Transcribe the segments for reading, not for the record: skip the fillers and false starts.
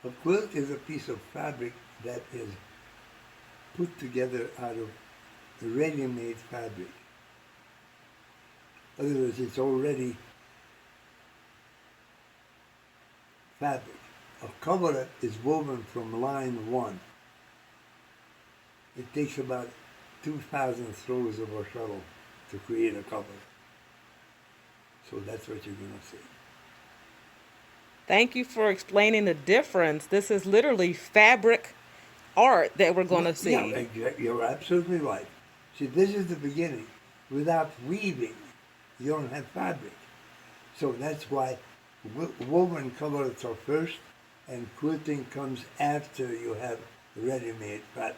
A quilt is a piece of fabric that is put together out of ready-made fabric. In other words, it's already fabric. A coverlet is woven from line one. It takes about 2,000 throws of a shuttle to create a coverlet. So that's what you're going to see. Thank you for explaining the difference. This is literally fabric art that we're going Well, to yeah, see. you're absolutely right. See, this is the beginning. Without weaving, you don't have fabric. So that's why woven coverlets are first, and quilting comes after you have ready-made fabric.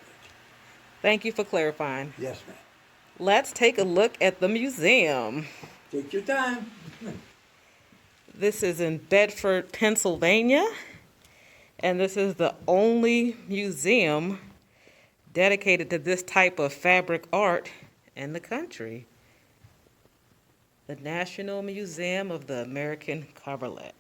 Thank you for clarifying. Yes, ma'am. Let's take a look at the museum. Take your time. This is in Bedford, Pennsylvania, and this is the only museum dedicated to this type of fabric art in the country. The National Museum of the American Coverlet.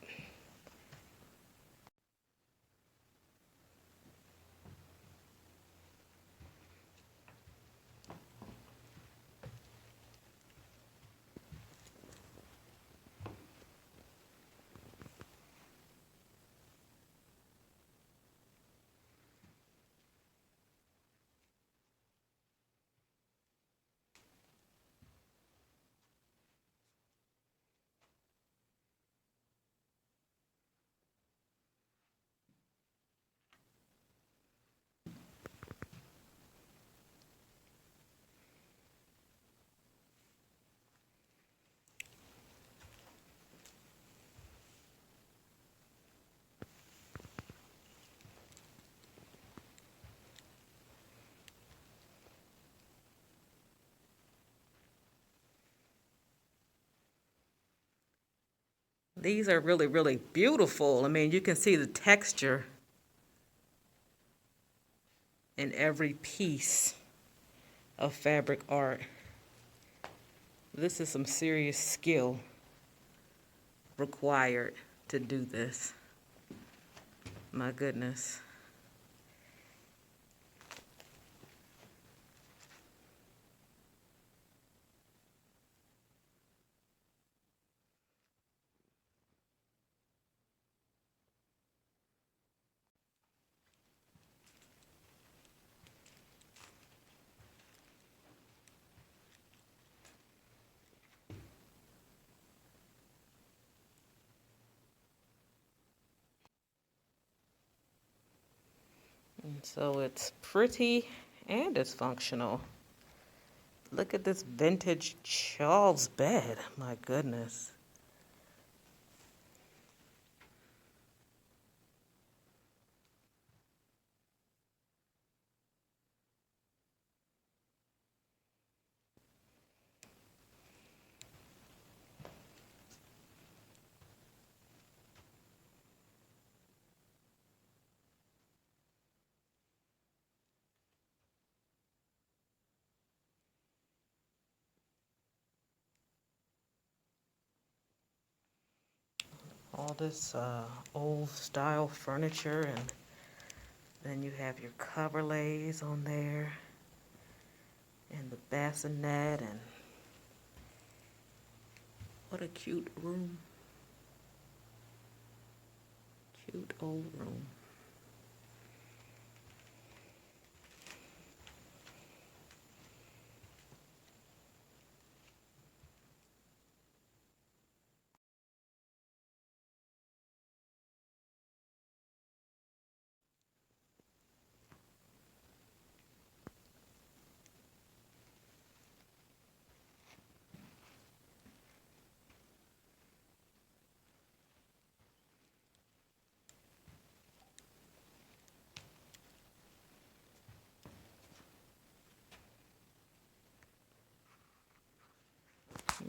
These are really, really beautiful. I mean, you can see the texture in every piece of fabric art. This is some serious skill required to do this. My goodness. And so it's pretty and it's functional. Look at this vintage Charles bed. My goodness. All this old style furniture, and then you have your coverlays on there and the bassinet, and what a cute room. Cute old room.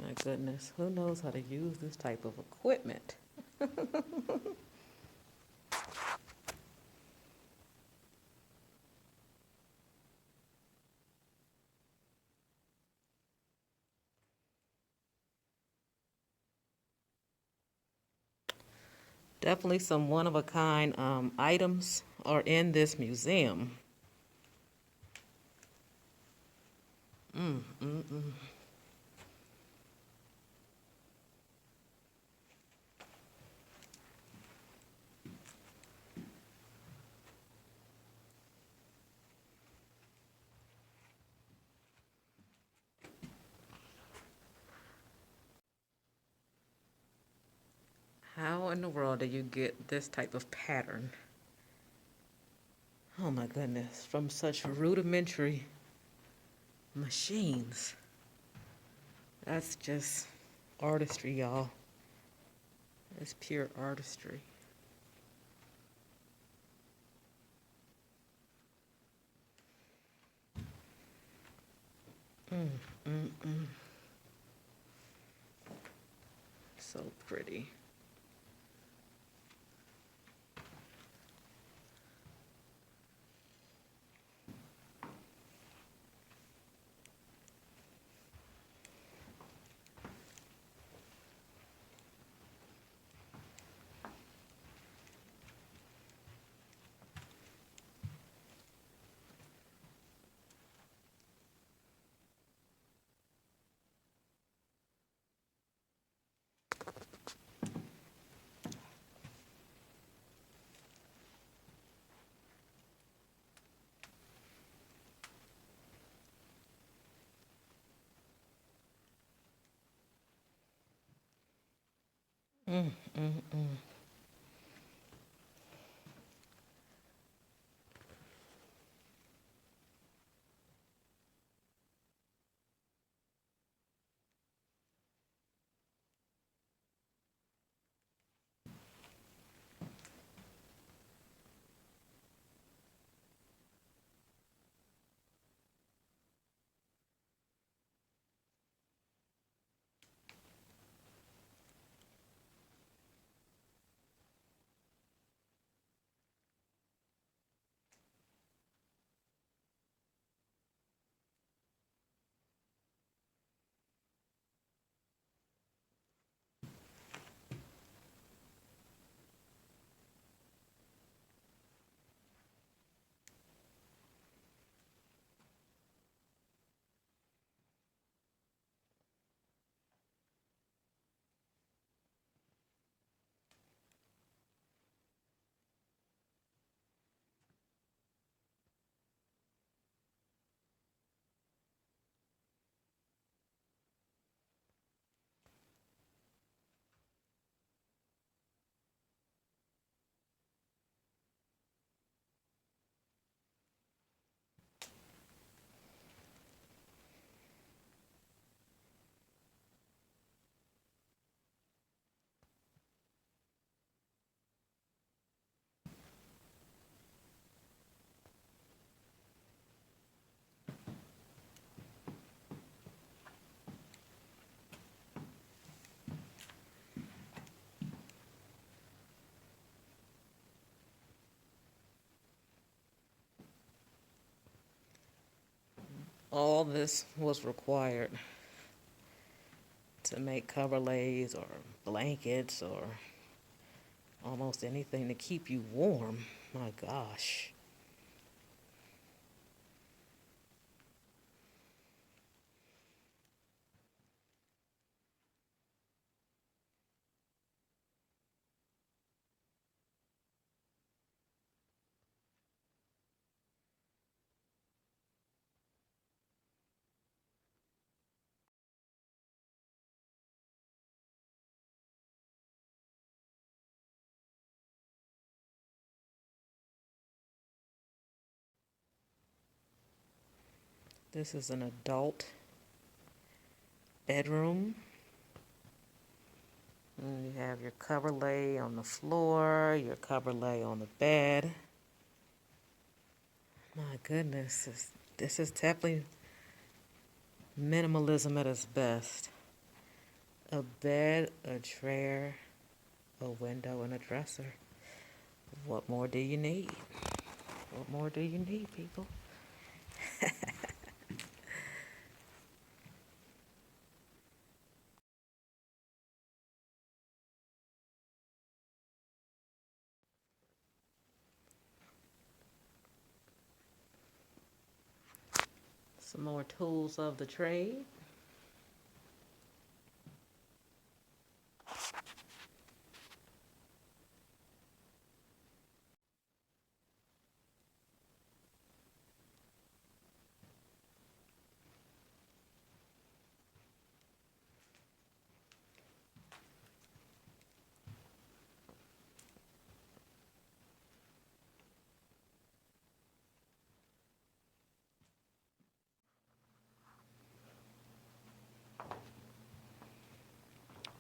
My goodness, who knows how to use this type of equipment? Definitely some one-of-a-kind items are in this museum. How in the world do you get this type of pattern? Oh my goodness, from such rudimentary machines. That's just artistry, y'all. It's pure artistry. So pretty. All this was required to make coverlays or blankets or almost anything to keep you warm. My gosh. This is an adult bedroom. And you have your coverlay on the floor, your coverlay on the bed. My goodness, this is definitely minimalism at its best. A bed, a chair, a window, and a dresser. What more do you need? What more do you need, people? Some more tools of the trade.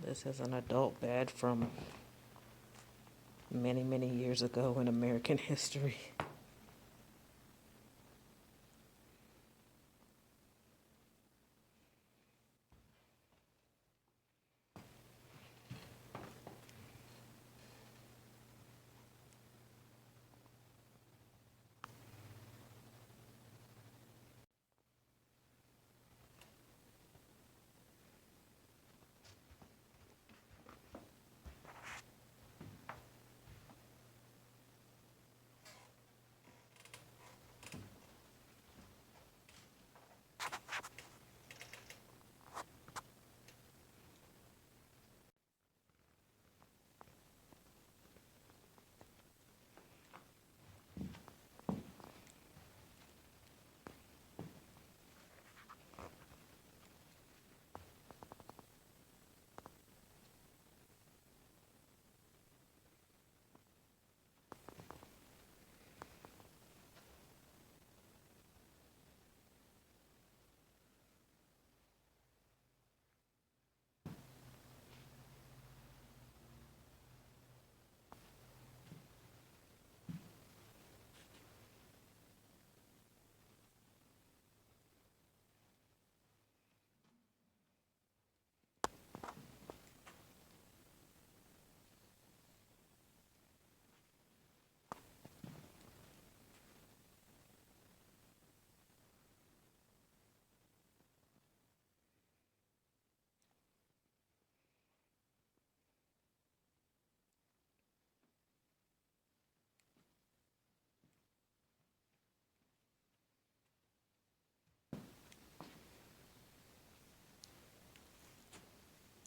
This is an adult bed from many, many years ago in American history.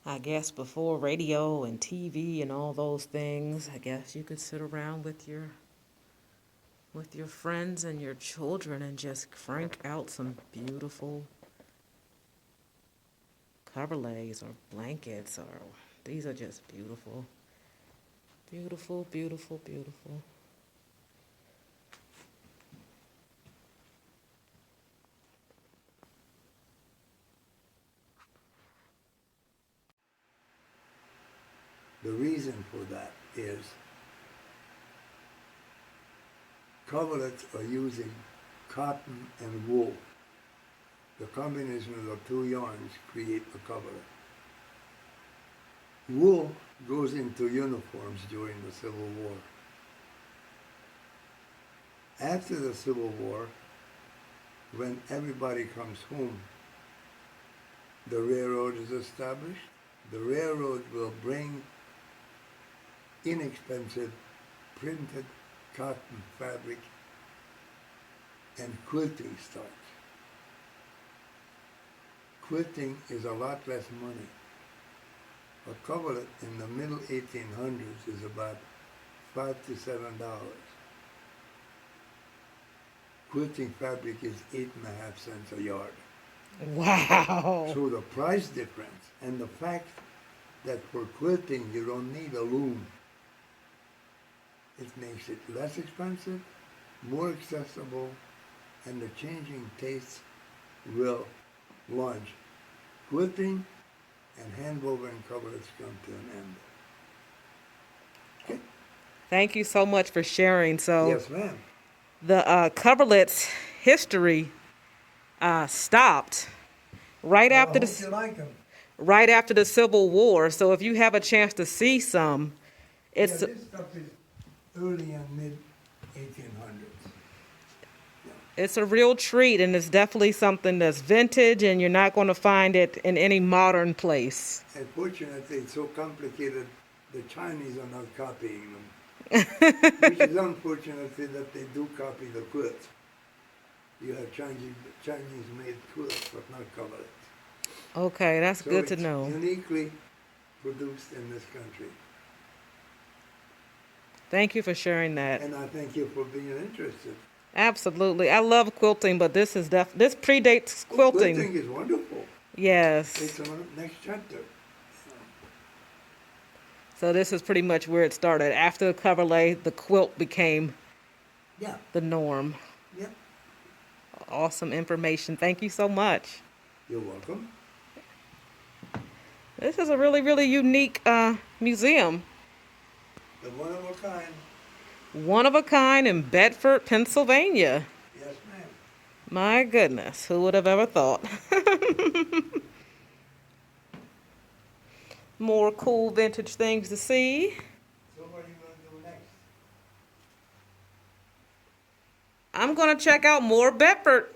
I guess before radio and TV and all those things, I guess you could sit around with your friends and your children and just crank out some beautiful coverlets or blankets, or these are just beautiful. Beautiful, beautiful, beautiful. The reason for that is coverlets are using cotton and wool. The combination of the two yarns create a coverlet. Wool goes into uniforms during the Civil War. After the Civil War, when everybody comes home, the railroad is established. The railroad will bring inexpensive printed cotton fabric and quilting starch. Quilting is a lot less money. A coverlet in the middle 1800s is about $5 to $7. Quilting fabric is 8.5 cents a yard. Wow. So the price difference and the fact that for quilting you don't need a loom, it makes it less expensive, more accessible, and the changing tastes will launch. Quilting and hand-woven coverlets come to an end. Okay? Thank you so much for sharing. So Yes, ma'am. the coverlet's history stopped right Well, after I hope you like them. right after the Civil War. So if you have a chance to see some, it's Yeah, this stuff is early and mid 1800s. it's a real treat, and it's definitely something that's vintage, and you're not going to find it in any modern place. Unfortunately, it's so complicated, the Chinese are not copying them. Which is unfortunately that they do copy the quilts. you have Chinese-made quilts, but not coverlet. Okay, that's So good to it's know. uniquely produced in this country. Thank you for sharing that. And I thank you for being interested. Absolutely. I love quilting, but this is this predates Oh, quilting. quilting is wonderful. Yes. It's on the next chapter. So this is pretty much where it started. After the coverlet, the quilt became Yeah, the norm. yeah. Awesome information. Thank you so much. You're welcome. This is a really, really unique museum. The one of a kind. One of a kind in Bedford, Pennsylvania. Yes, ma'am. My goodness, who would have ever thought? More cool vintage things to see. So what are you going to do next? I'm going to check out more Bedford